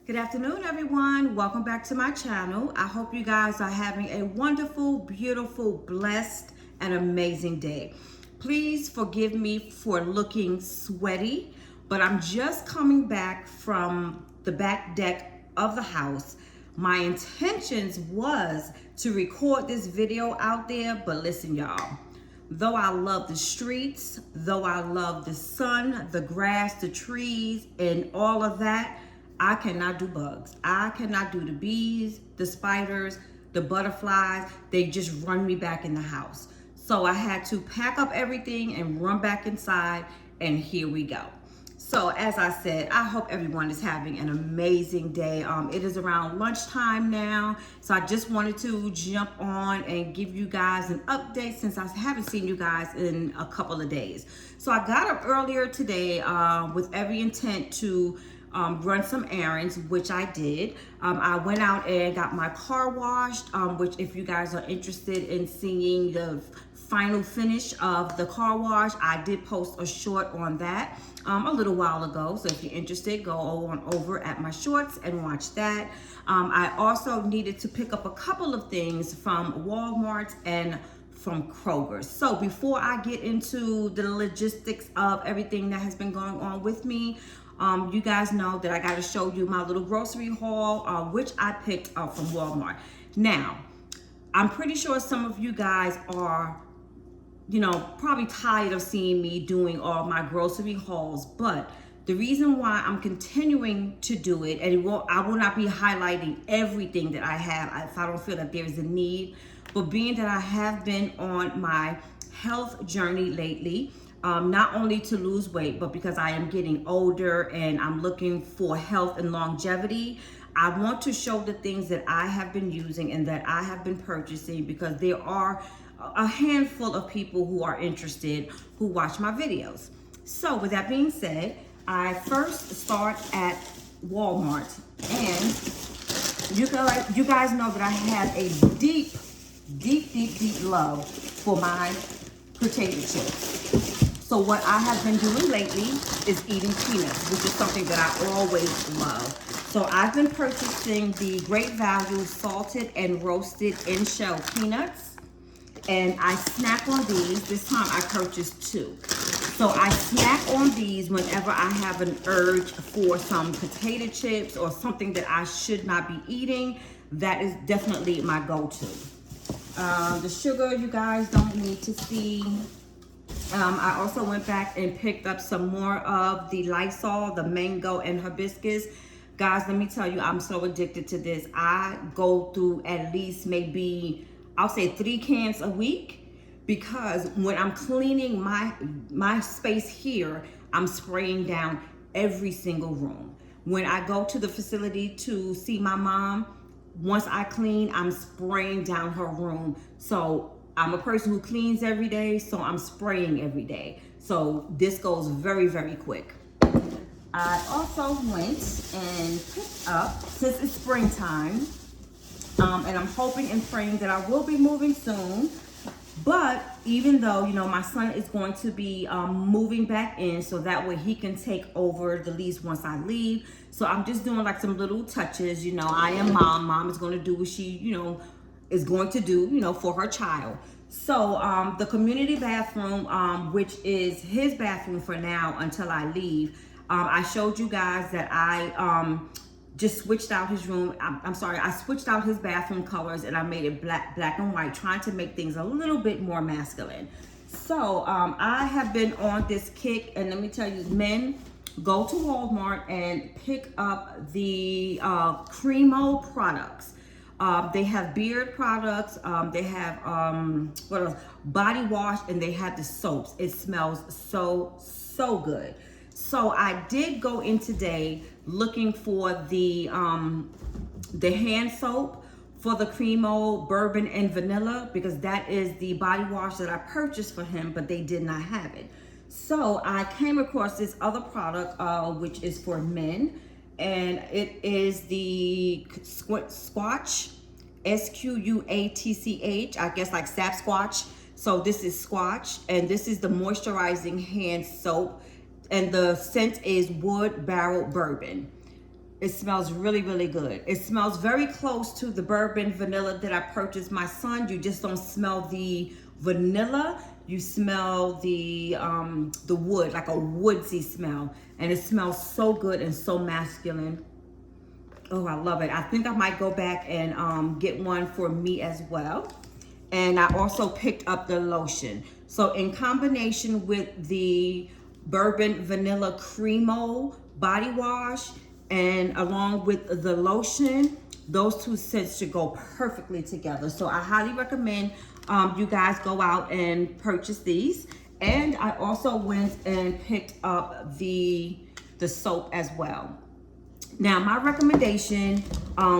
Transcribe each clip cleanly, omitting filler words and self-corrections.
Good afternoon, everyone. Welcome back to my channel. I hope you guys are having a wonderful, beautiful, blessed, and amazing day. Please forgive me for looking sweaty, but I'm just coming back from the back deck of the house. My intentions was to record this video out there, but listen, y'all. Though I love the streets, though I love the sun, the grass, the trees, and all of that, I cannot do bugs. I cannot do the bees, the spiders, the butterflies. They just run me back in the house. So I had to pack up everything and run back inside, and here we go. So as I said, I hope everyone is having an amazing day. It is around lunchtime now, so I just wanted to jump on and give you guys an update since I haven't seen you guys in a couple of days. So I got up earlier today with every intent to run some errands, which I did. I went out and got my car washed, which if you guys are interested in seeing the final finish of the car wash, I did post a short on that a little while ago. So if you're interested, go on over at my shorts and watch that. I also needed to pick up a couple of things from Walmart and from Kroger. So before I get into the logistics of everything that has been going on with me, you guys know that I got to show you my little grocery haul, which I picked up from Walmart. Now, I'm pretty sure some of you guys are, probably tired of seeing me doing all my grocery hauls, but the reason why I'm continuing to do it, and I will not be highlighting everything that I have if I don't feel that there is a need, but being that I have been on my health journey lately, not only to lose weight, but because I am getting older and I'm looking for health and longevity, I want to show the things that I have been using and that I have been purchasing, because there are a handful of people who are interested who watch my videos. So with that being said, I first start at Walmart, and you guys know that I have a deep love for my potato chips. So what I have been doing lately is eating peanuts, which is something that I always love. So I've been purchasing the Great Value salted and roasted in-shell peanuts, and I snack on these. This time I purchased 2. So I snack on these whenever I have an urge for some potato chips or something that I should not be eating. That is definitely my go-to. The sugar, you guys don't need to see. I also went back and picked up some more of the Lysol, the mango and hibiscus. Guys, let me tell you, I'm so addicted to this. I go through at least maybe, I'll say 3 cans a week, because when I'm cleaning my space here, I'm spraying down every single room. When I go to the facility to see my mom, once I clean, I'm spraying down her room. So I'm a person who cleans every day, so I'm spraying every day. So this goes very, very quick. I also went and picked up, since it's springtime, and I'm hoping and praying that I will be moving soon. But even though, my son is going to be moving back in, so that way he can take over the lease once I leave. So I'm just doing like some little touches. I am mom. Mom is going to do what she, is going to do, for her child. So the community bathroom, which is his bathroom for now until I leave, I showed you guys that I just switched out his room. I'm sorry, I switched out his bathroom colors and I made it black and white, trying to make things a little bit more masculine. So I have been on this kick, and let me tell you, men, go to Walmart and pick up the Cremo products. They have beard products, they have what else? Body wash, and they have the soaps. It smells so good. So I did go in today looking for the hand soap for the Cremo bourbon and vanilla, because that is the body wash that I purchased for him, but they did not have it. So I came across this other product, which is for men, and it is the Squatch, Squatch, I guess like Sasquatch. So this is Squatch, and this is the moisturizing hand soap, and the scent is wood barrel bourbon. It smells really, really good. It smells very close to the bourbon vanilla that I purchased my son. You just don't smell the vanilla. You smell the wood, like a woodsy smell. And it smells so good and so masculine. Oh, I love it. I think I might go back and get one for me as well. And I also picked up the lotion. So in combination with the bourbon vanilla cremo body wash and along with the lotion, those two scents should go perfectly together. So I highly recommend you guys go out and purchase these. And I also went and picked up the soap as well. Now, my recommendation,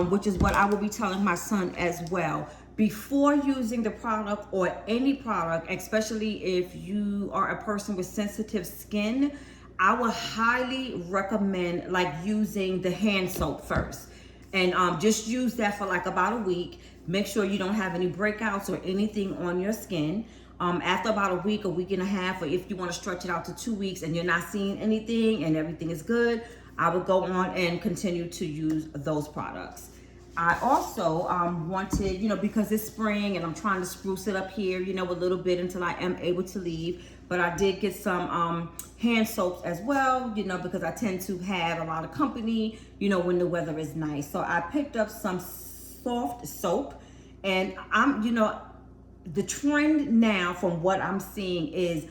which is what I will be telling my son as well, before using the product or any product, especially if you are a person with sensitive skin, I would highly recommend like using the hand soap first. And just use that for like about a week. Make sure you don't have any breakouts or anything on your skin. After about a week and a half, or if you want to stretch it out to 2 weeks and you're not seeing anything and everything is good, I would go on and continue to use those products. I also wanted, because it's spring and I'm trying to spruce it up here, a little bit until I am able to leave. But I did get some hand soaps as well, because I tend to have a lot of company, when the weather is nice. So I picked up some soft soap, and the trend now from what I'm seeing is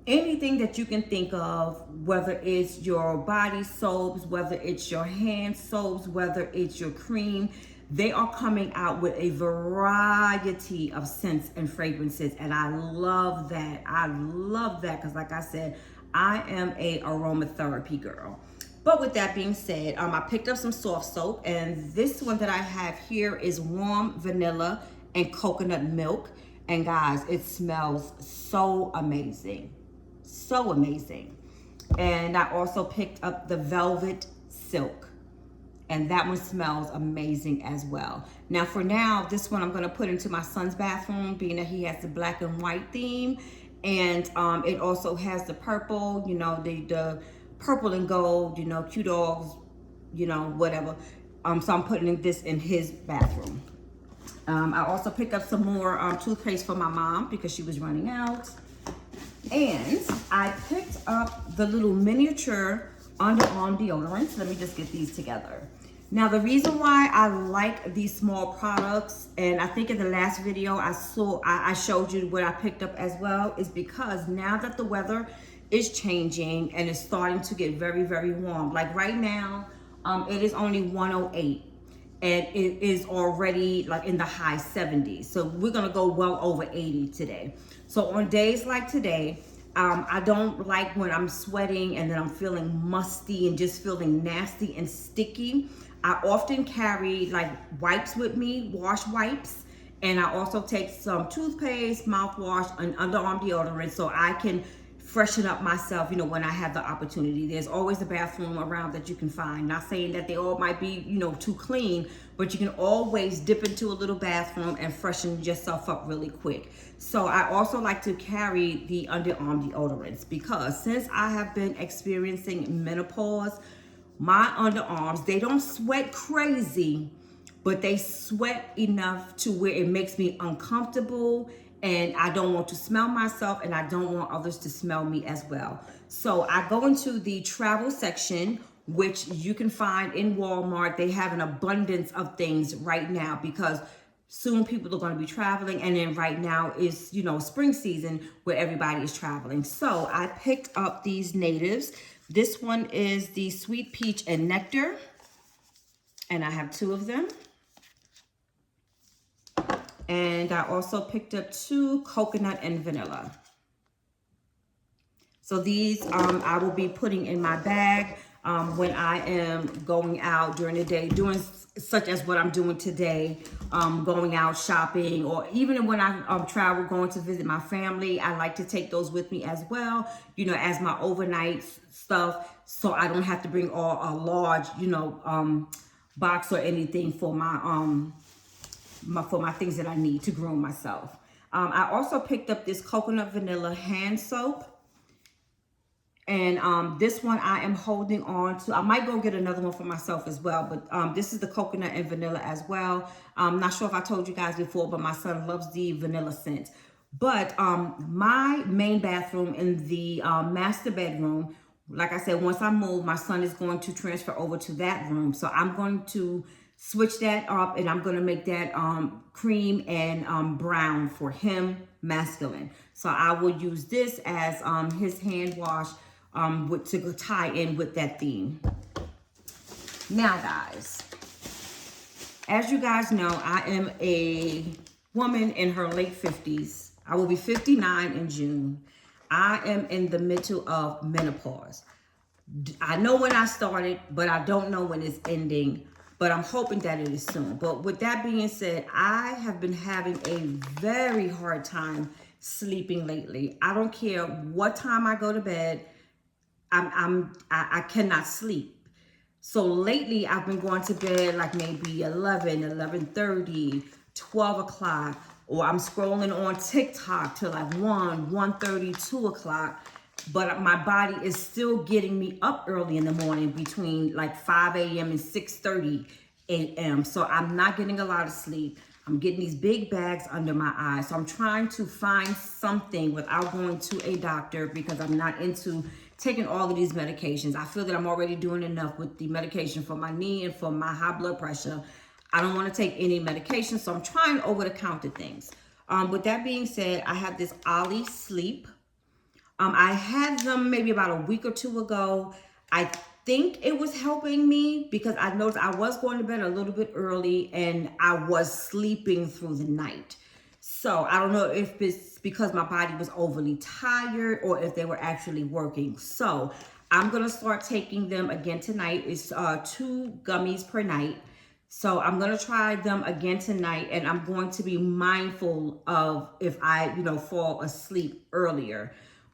anything that you can think of, whether it's your body soaps, whether it's your hand soaps, whether it's your cream, they are coming out with a variety of scents and fragrances. And I love that. I love that because like I said, I am a aromatherapy girl. But with that being said, I picked up some soft soap, and this one that I have here is warm vanilla and coconut milk. And guys, it smells so amazing. So amazing. And I also picked up the velvet silk, and that one smells amazing as well. Now for now, this one I'm going to put into my son's bathroom, being that he has the black and white theme, and it also has the purple, the purple and gold, cute dogs, whatever. So I'm putting this in his bathroom. I also picked up some more toothpaste for my mom because she was running out. And I picked up the little miniature underarm deodorants. Let me just get these together. Now, the reason why I like these small products, and I think in the last video I showed you what I picked up as well, is because now that the weather is changing and it's starting to get very, very warm. Like right now, it is only 108. And it is already like in the high 70s. So we're gonna go well over 80 today. So on days like today, I don't like when I'm sweating and then I'm feeling musty and just feeling nasty and sticky. I often carry like wipes with me, wash wipes. And I also take some toothpaste, mouthwash, and underarm deodorant so I can freshen up myself, when I have the opportunity. There's always a bathroom around that you can find. Not saying that they all might be, too clean, but you can always dip into a little bathroom and freshen yourself up really quick. So I also like to carry the underarm deodorants because since I have been experiencing menopause, my underarms, they don't sweat crazy, but they sweat enough to where it makes me uncomfortable, and I don't want to smell myself, and I don't want others to smell me as well. So I go into the travel section, which you can find in Walmart. They have an abundance of things right now because soon people are going to be traveling, and then right now is, spring season where everybody is traveling. So I picked up these natives. This one is the sweet peach and nectar, and I have 2 of them. And I also picked up 2 coconut and vanilla. So these I will be putting in my bag when I am going out during the day, doing such as what I'm doing today, going out shopping, or even when I travel, going to visit my family. I like to take those with me as well, as my overnight stuff, so I don't have to bring a large, box or anything for my things that I need to groom myself. I also picked up this coconut vanilla hand soap, And this one I am holding on to. I might go get another one for myself as well, but this is the coconut and vanilla as well. I'm not sure if I told you guys before, but my son loves the vanilla scent. But my main bathroom in the master bedroom, like I said, once I move, my son is going to transfer over to that room. So I'm going to switch that up, and I'm going to make that cream and brown for him, masculine. So I will use this as his hand wash to tie in with that theme. Now, guys, as you guys know, I am a woman in her late 50s. I will be 59 in June. I am in the middle of menopause. I know when I started, but I don't know when it's ending. But I'm hoping that it is soon. But with that being said, I have been having a very hard time sleeping lately. I don't care what time I go to bed. I cannot sleep. So lately I've been going to bed like maybe 11, 11:30, 12 o'clock, or I'm scrolling on TikTok till like 1:30, 2 o'clock. But my body is still getting me up early in the morning between like 5 a.m. and 6:30 a.m. So I'm not getting a lot of sleep. I'm getting these big bags under my eyes. So I'm trying to find something without going to a doctor because I'm not into taking all of these medications. I feel that I'm already doing enough with the medication for my knee and for my high blood pressure. I don't want to take any medication, so I'm trying over-the-counter things. With that being said, I have this Ollie Sleep. I had them maybe about a week or two ago. I think it was helping me because I noticed I was going to bed a little bit early and I was sleeping through the night. So I don't know if it's because my body was overly tired or if they were actually working. So I'm going to start taking them again tonight. It's 2 gummies per night. So I'm going to try them again tonight, and I'm going to be mindful of if I, fall asleep earlier.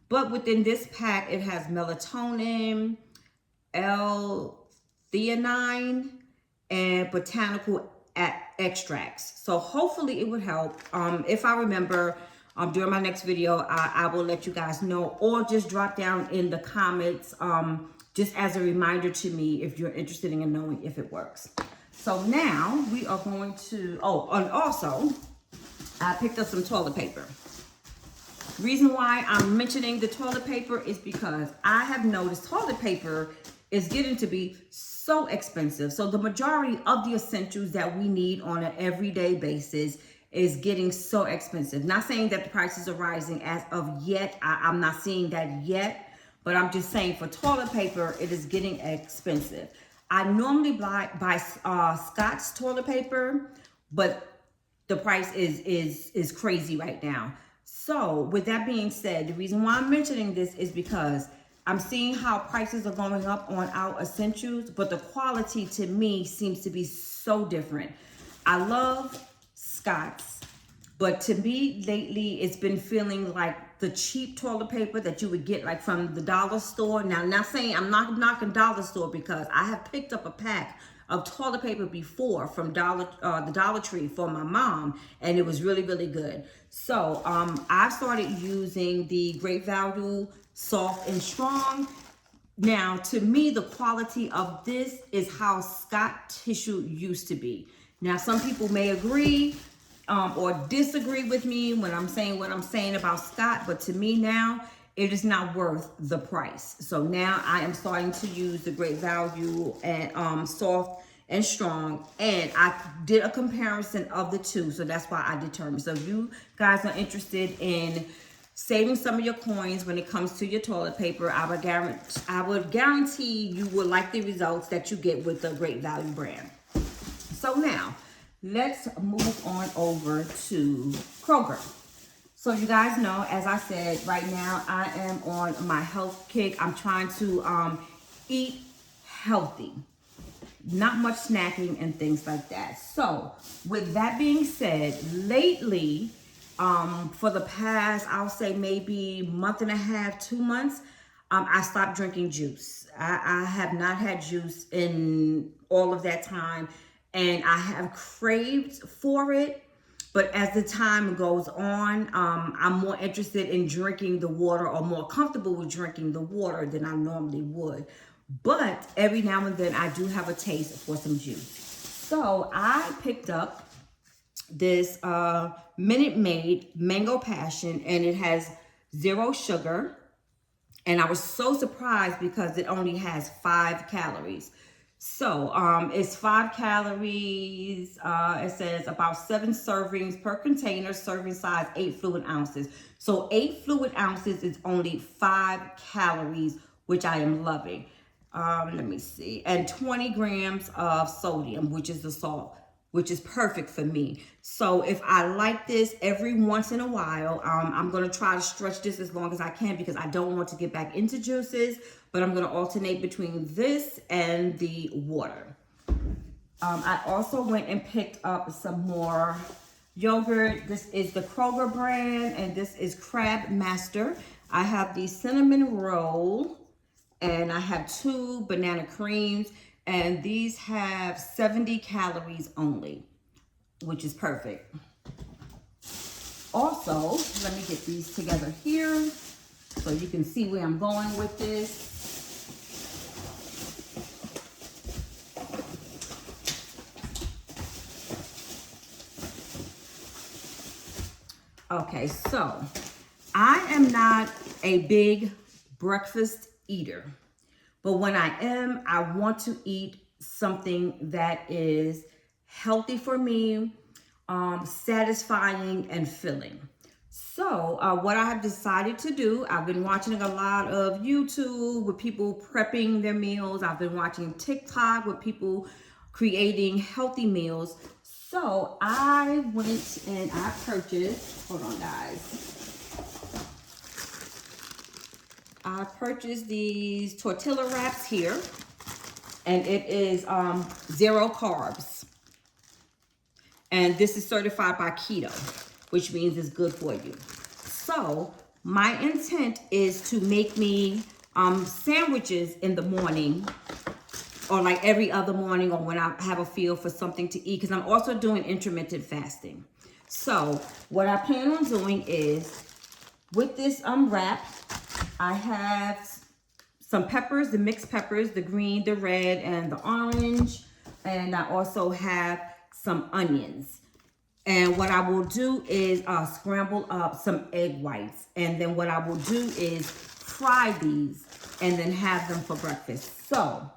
But within this pack, it has melatonin, L-theanine, and botanical extracts. So hopefully it would help. If I remember during my next video, I will let you guys know, or just drop down in the comments just as a reminder to me if you're interested in knowing if it works. So now we are going to, and also I picked up some toilet paper. Reason why I'm mentioning the toilet paper is because I have noticed toilet paper is getting to be so expensive. So the majority of the essentials that we need on an everyday basis is getting so expensive. Not saying that the prices are rising as of yet. I'm not seeing that yet, but I'm just saying for toilet paper, it is getting expensive. I normally buy Scott's toilet paper, but the price is crazy right now. So with that being said, the reason why I'm mentioning this is because I'm seeing how prices are going up on our essentials, but the quality to me seems to be so different. I love Scott's, but to me lately it's been feeling like the cheap toilet paper that you would get like from the dollar store. Now, not saying I'm not knocking dollar store, because I have picked up a pack of toilet paper before from the Dollar Tree for my mom, and it was really, really good. So I've started using the Great Value Soft and Strong. Now, to me, the quality of this is how Scott tissue used to be. Now, some people may agree or disagree with me when I'm saying what I'm saying about Scott, but to me now, it is not worth the price. So now I am starting to use the Great Value and Soft and Strong, and I did a comparison of the two, so that's why I determined. So if you guys are interested in saving some of your coins when it comes to your toilet paper, I would guarantee you will like the results that you get with the Great Value brand. So now let's move on over to Kroger. So you guys know, as I said, right now I am on my health kick. I'm trying to eat healthy, not much snacking and things like that. So with that being said, lately, for the past, I'll say maybe month and a half, 2 months, I stopped drinking juice. I have not had juice in all of that time, and I have craved for it. But as the time goes on, I'm more interested in drinking the water, or more comfortable with drinking the water than I normally would. But every now and then I do have a taste for some juice. So I picked up this Minute Maid Mango Passion, and it has 0 sugar. And I was so surprised because it only has 5 calories. So it's 5 calories. It says about 7 servings per container, serving size 8 fluid ounces. So 8 fluid ounces is only 5 calories, which I am loving. Let me see. And 20 grams of sodium, which is the salt, which is perfect for me. So if I like this every once in a while, I'm gonna try to stretch this as long as I can, because I don't want to get back into juices, but I'm gonna alternate between this and the water. I also went and picked up some more yogurt. This is the Kroger brand, and this is Crab Master. I have the cinnamon roll, and I have 2 banana creams, and these have 70 calories only, which is perfect. Also, let me get these together here so you can see where I'm going with this. Okay, so I am not a big breakfast eater, but when I am, I want to eat something that is healthy for me, satisfying and filling. So what I have decided to do, I've been watching a lot of YouTube with people prepping their meals. I've been watching TikTok with people creating healthy meals. So I went and I purchased, hold on guys. I purchased these tortilla wraps here, and it is 0 carbs. And this is certified by keto, which means it's good for you. So my intent is to make me sandwiches in the morning, or like every other morning, or when I have a feel for something to eat, because I'm also doing intermittent fasting. So what I plan on doing is, with this wrap, I have some peppers, the mixed peppers, the green, the red, and the orange. And I also have some onions. And what I will do is scramble up some egg whites. And then what I will do is fry these and then have them for breakfast. So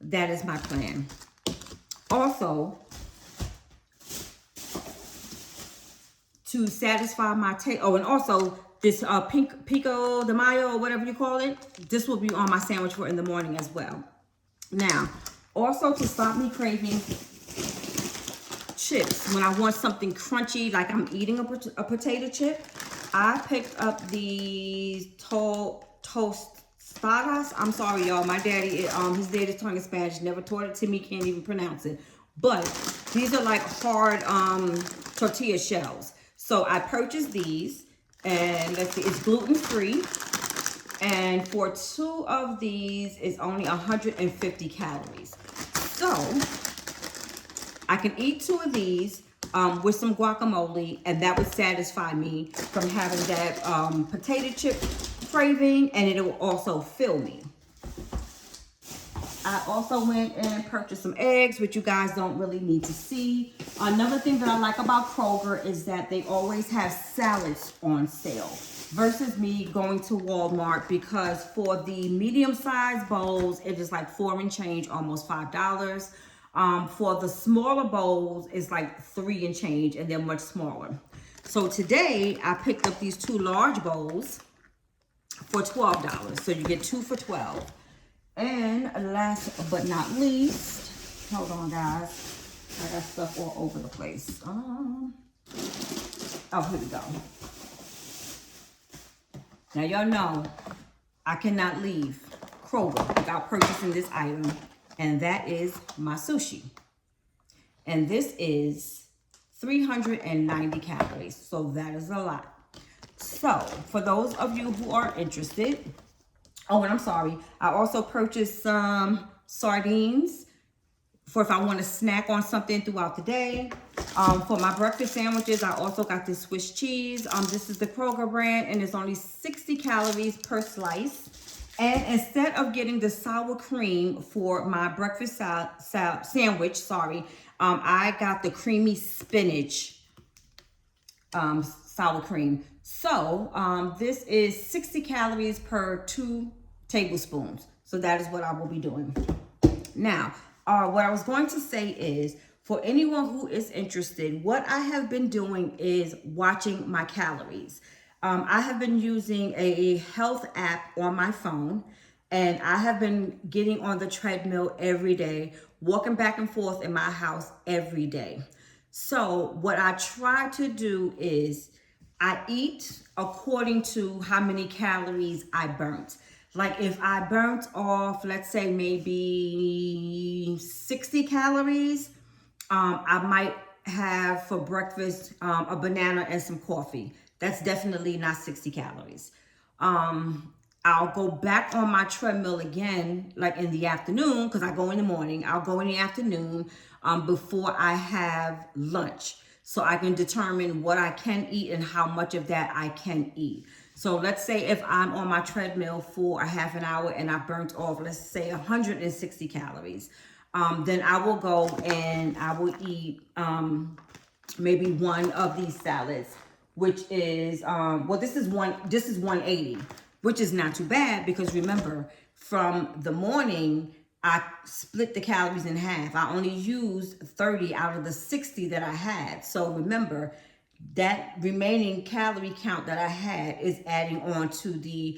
that is my plan. Also, to satisfy my taste, oh, and also this pico de mayo, or whatever you call it, this will be on my sandwich for in the morning as well. Now, also to stop me craving chips when I want something crunchy, like I'm eating a potato chip, I picked up these tostadas. I'm sorry, y'all. My daddy, his daddy's tongue in Spanish, never taught it to me, can't even pronounce it. But these are like hard tortilla shells. So I purchased these, and let's see, it's gluten-free. And for 2 of these, it's only 150 calories. So I can eat 2 of these with some guacamole, and that would satisfy me from having that potato chip craving, and it will also fill me. I also went and purchased some eggs, which you guys don't really need to see. Another thing that I like about Kroger is that they always have salads on sale, versus me going to Walmart, because for the medium-sized bowls, it is like $4 and change, almost $5. For the smaller bowls, it's like $3 and change, and they're much smaller. So today, I picked up these 2 large bowls for $12. So you get 2 for $12. And last but not least, hold on guys, I got stuff all over the place. Oh, here we go. Now y'all know I cannot leave Kroger without purchasing this item, and that is my sushi. And this is 390 calories, so that is a lot. So for those of you who are interested, oh, and I'm sorry, I also purchased some sardines for if I want to snack on something throughout the day. For my breakfast sandwiches, I also got this Swiss cheese. This is the Kroger brand, and it's only 60 calories per slice. And instead of getting the sour cream for my breakfast sandwich, I got the creamy spinach sour cream. So this is 60 calories per 2 tablespoons. So that is what I will be doing. Now, what I was going to say is, for anyone who is interested, what I have been doing is watching my calories. I have been using a health app on my phone, and I have been getting on the treadmill every day, walking back and forth in my house every day. So what I try to do is I eat according to how many calories I burnt. Like if I burnt off, let's say maybe 60 calories, I might have for breakfast a banana and some coffee. That's definitely not 60 calories. I'll go back on my treadmill again, like in the afternoon, because I go in the morning. I'll go in the afternoon before I have lunch, so I can determine what I can eat and how much of that I can eat. So let's say if I'm on my treadmill for a half an hour and I burnt off, let's say 160 calories, then I will go and I will eat maybe one of these salads, which is this is 180, which is not too bad, because remember, from the morning I split the calories in half. I only used 30 out of the 60 that I had. So remember, that remaining calorie count that I had is adding on to the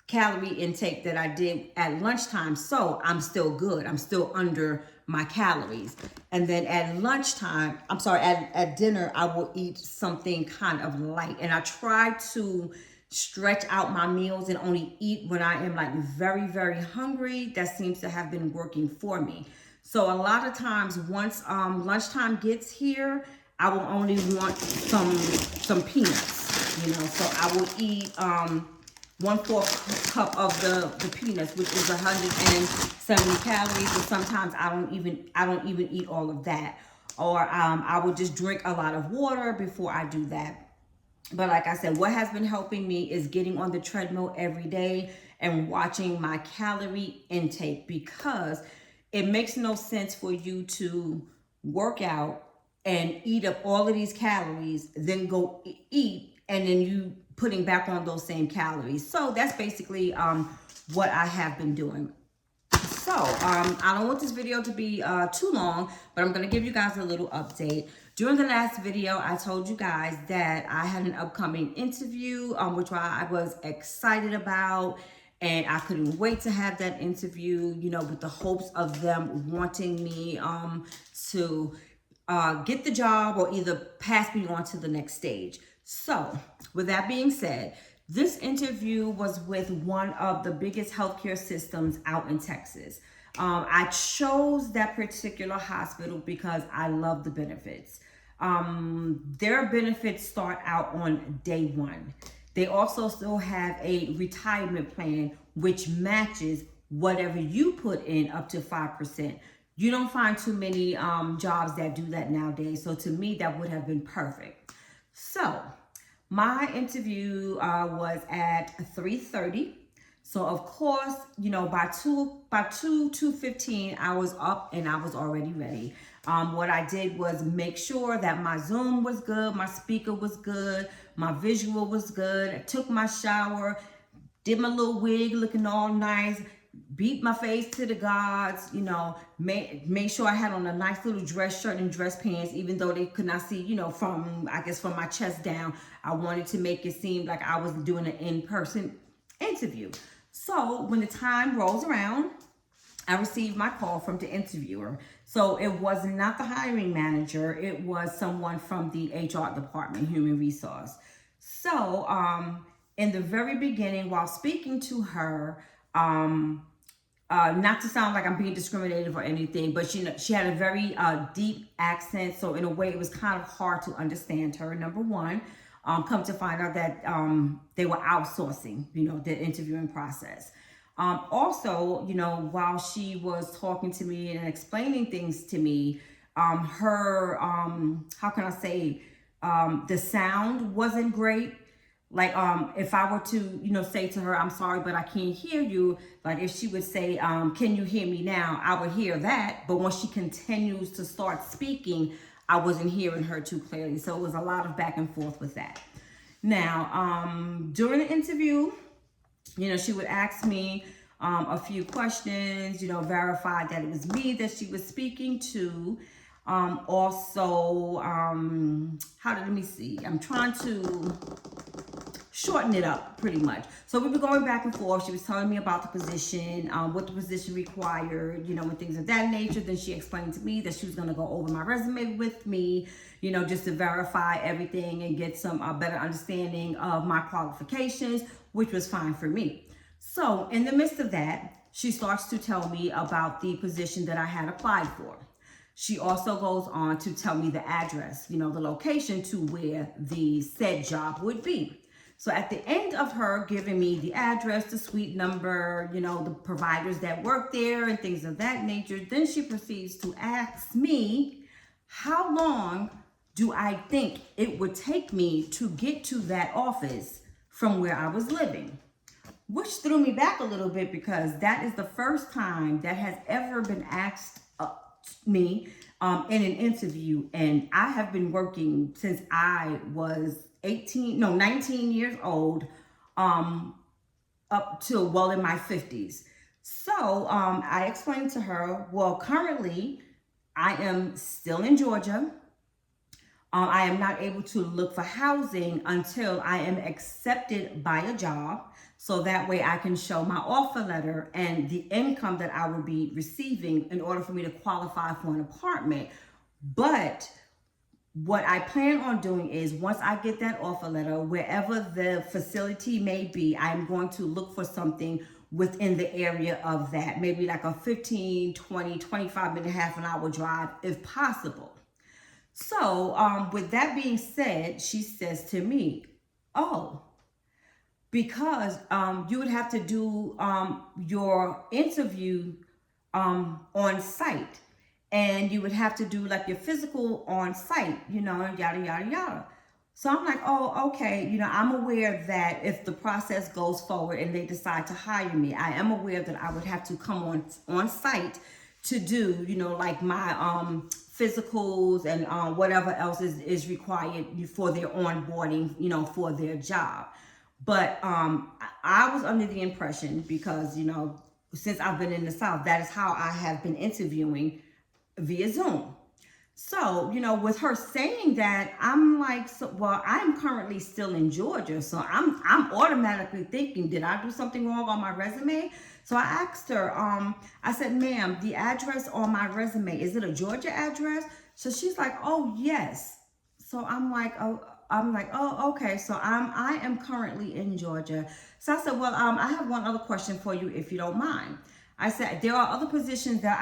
calorie intake that I did at lunchtime. So I'm still good. I'm still under my calories. And then at lunchtime, at dinner, I will eat something kind of light. And I try to stretch out my meals and only eat when I am like very, very hungry. That seems to have been working for me. So a lot of times once lunchtime gets here, I will only want some peanuts, So I will eat 1/4 cup of the peanuts, which is 170 calories. But sometimes I don't even eat all of that. Or I will just drink a lot of water before I do that. But like I said, what has been helping me is getting on the treadmill every day and watching my calorie intake, because it makes no sense for you to work out and eat up all of these calories, then go eat, and then you putting back on those same calories. So that's basically what I have been doing. So I don't want this video to be too long, but I'm going to give you guys a little update. During the last video, I told you guys that I had an upcoming interview, which I was excited about. And I couldn't wait to have that interview, with the hopes of them wanting me to get the job or either pass me on to the next stage. So with that being said, this interview was with one of the biggest healthcare systems out in Texas. I chose that particular hospital because I love the benefits. Their benefits start out on day one. They also still have a retirement plan, which matches whatever you put in up to 5%. You don't find too many jobs that do that nowadays. So to me, that would have been perfect. So my interview was at 3:30. So of course, by 2:15, I was up and I was already ready. What I did was make sure that my Zoom was good, my speaker was good, my visual was good. I took my shower, did my little wig looking all nice, beat my face to the gods, made sure I had on a nice little dress shirt and dress pants, even though they could not see, from my chest down. I wanted to make it seem like I was doing an in-person interview. So when the time rolls around, I received my call from the interviewer. So it was not the hiring manager. It was someone from the HR department, human resource. So in the very beginning, while speaking to her, not to sound like I'm being discriminative or anything, but she had a very deep accent. So in a way, it was kind of hard to understand her, number one. Come to find out that they were outsourcing, the interviewing process. Also, while she was talking to me and explaining things to me, her, how can I say, the sound wasn't great. Like, if I were to, say to her, I'm sorry, but I can't hear you. Like, if she would say, can you hear me now? I would hear that. But when she continues to start speaking, I wasn't hearing her too clearly. So it was a lot of back and forth with that. Now, during the interview, she would ask me a few questions, verify that it was me that she was speaking to. Also, let me see. I'm trying to shorten it up pretty much. So we were going back and forth. She was telling me about the position, what the position required, and things of that nature. Then she explained to me that she was going to go over my resume with me, just to verify everything and get some better understanding of my qualifications, which was fine for me. So in the midst of that, she starts to tell me about the position that I had applied for. She also goes on to tell me the address, the location to where the said job would be. So at the end of her giving me the address, the suite number, the providers that work there and things of that nature, then she proceeds to ask me, how long do I think it would take me to get to that office from where I was living? Which threw me back a little bit because that is the first time that has ever been asked me in an interview. And I have been working since I was 19 years old, up to well in my 50s. So I explained to her, well, currently I am still in Georgia. I am not able to look for housing until I am accepted by a job. So that way I can show my offer letter and the income that I will be receiving in order for me to qualify for an apartment. But what I plan on doing is once I get that offer letter, wherever the facility may be, I'm going to look for something within the area of that, maybe like a 15, 20, 25 minute, half an hour drive if possible. So with that being said, she says to me, oh, because you would have to do your interview on site, and you would have to do like your physical on site, and yada, yada, yada. So I'm like, oh, okay. I'm aware that if the process goes forward and they decide to hire me, I am aware that I would have to come on site to do, like my physicals and whatever else is required for their onboarding, for their job. But I was under the impression, because, since I've been in the South, that is how I have been interviewing via Zoom. So, with her saying that, I'm like, well, I'm currently still in Georgia. So I'm automatically thinking, did I do something wrong on my resume? So I asked her, I said, ma'am, the address on my resume, is it a Georgia address? So she's like, oh, yes. So I'm like, oh, okay. So I am currently in Georgia. So I said, well, I have one other question for you, if you don't mind. I said, there are other positions that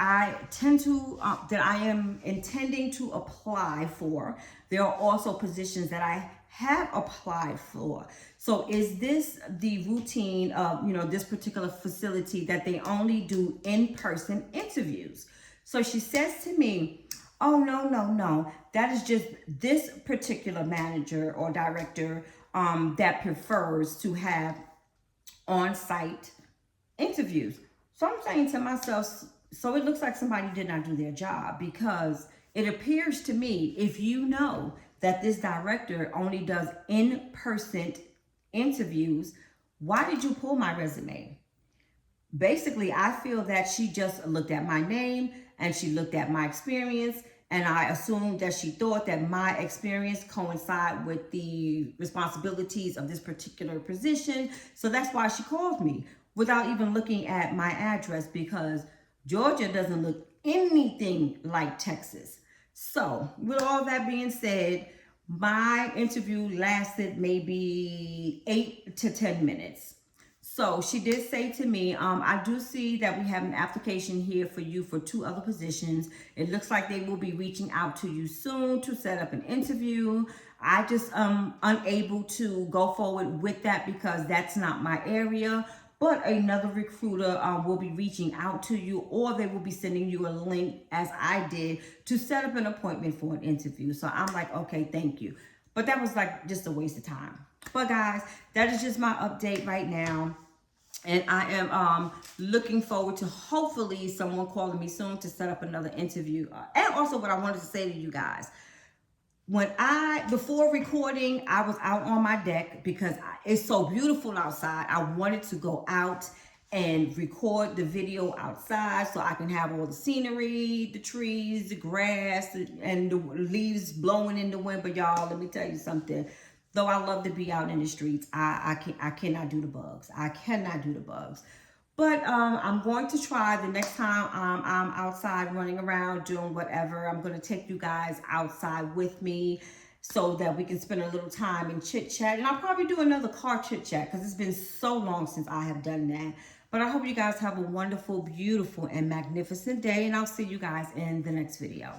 that I am intending to apply for. There are also positions that I have applied for. So is this the routine of, this particular facility that they only do in-person interviews? So she says to me, oh, no. That is just this particular manager or director that prefers to have on-site interviews. So I'm saying to myself, so it looks like somebody did not do their job, because it appears to me, if you know that this director only does in-person interviews, why did you pull my resume? Basically, I feel that she just looked at my name and she looked at my experience, and I assumed that she thought that my experience coincided with the responsibilities of this particular position. So that's why she called me without even looking at my address, because Georgia doesn't look anything like Texas. So with all that being said, my interview lasted maybe 8 to 10 minutes. So she did say to me, I do see that we have an application here for you for 2 other positions. It looks like they will be reaching out to you soon to set up an interview. I just unable to go forward with that because that's not my area. but another recruiter will be reaching out to you, or they will be sending you a link, as I did, to set up an appointment for an interview. So I'm like, okay, thank you. But that was like just a waste of time. But guys, that is just my update right now. And I am looking forward to hopefully someone calling me soon to set up another interview. And also what I wanted to say to you guys, before recording, I was out on my deck because it's so beautiful outside. I wanted to go out and record the video outside so I can have all the scenery, the trees, the grass, and the leaves blowing in the wind. But y'all, let me tell you something. Though I love to be out in the streets, I cannot do the bugs. I cannot do the bugs. But I'm going to try the next time I'm outside running around doing whatever. I'm going to take you guys outside with me so that we can spend a little time and chit chat. And I'll probably do another car chit chat because it's been so long since I have done that. But I hope you guys have a wonderful, beautiful, and magnificent day. And I'll see you guys in the next video.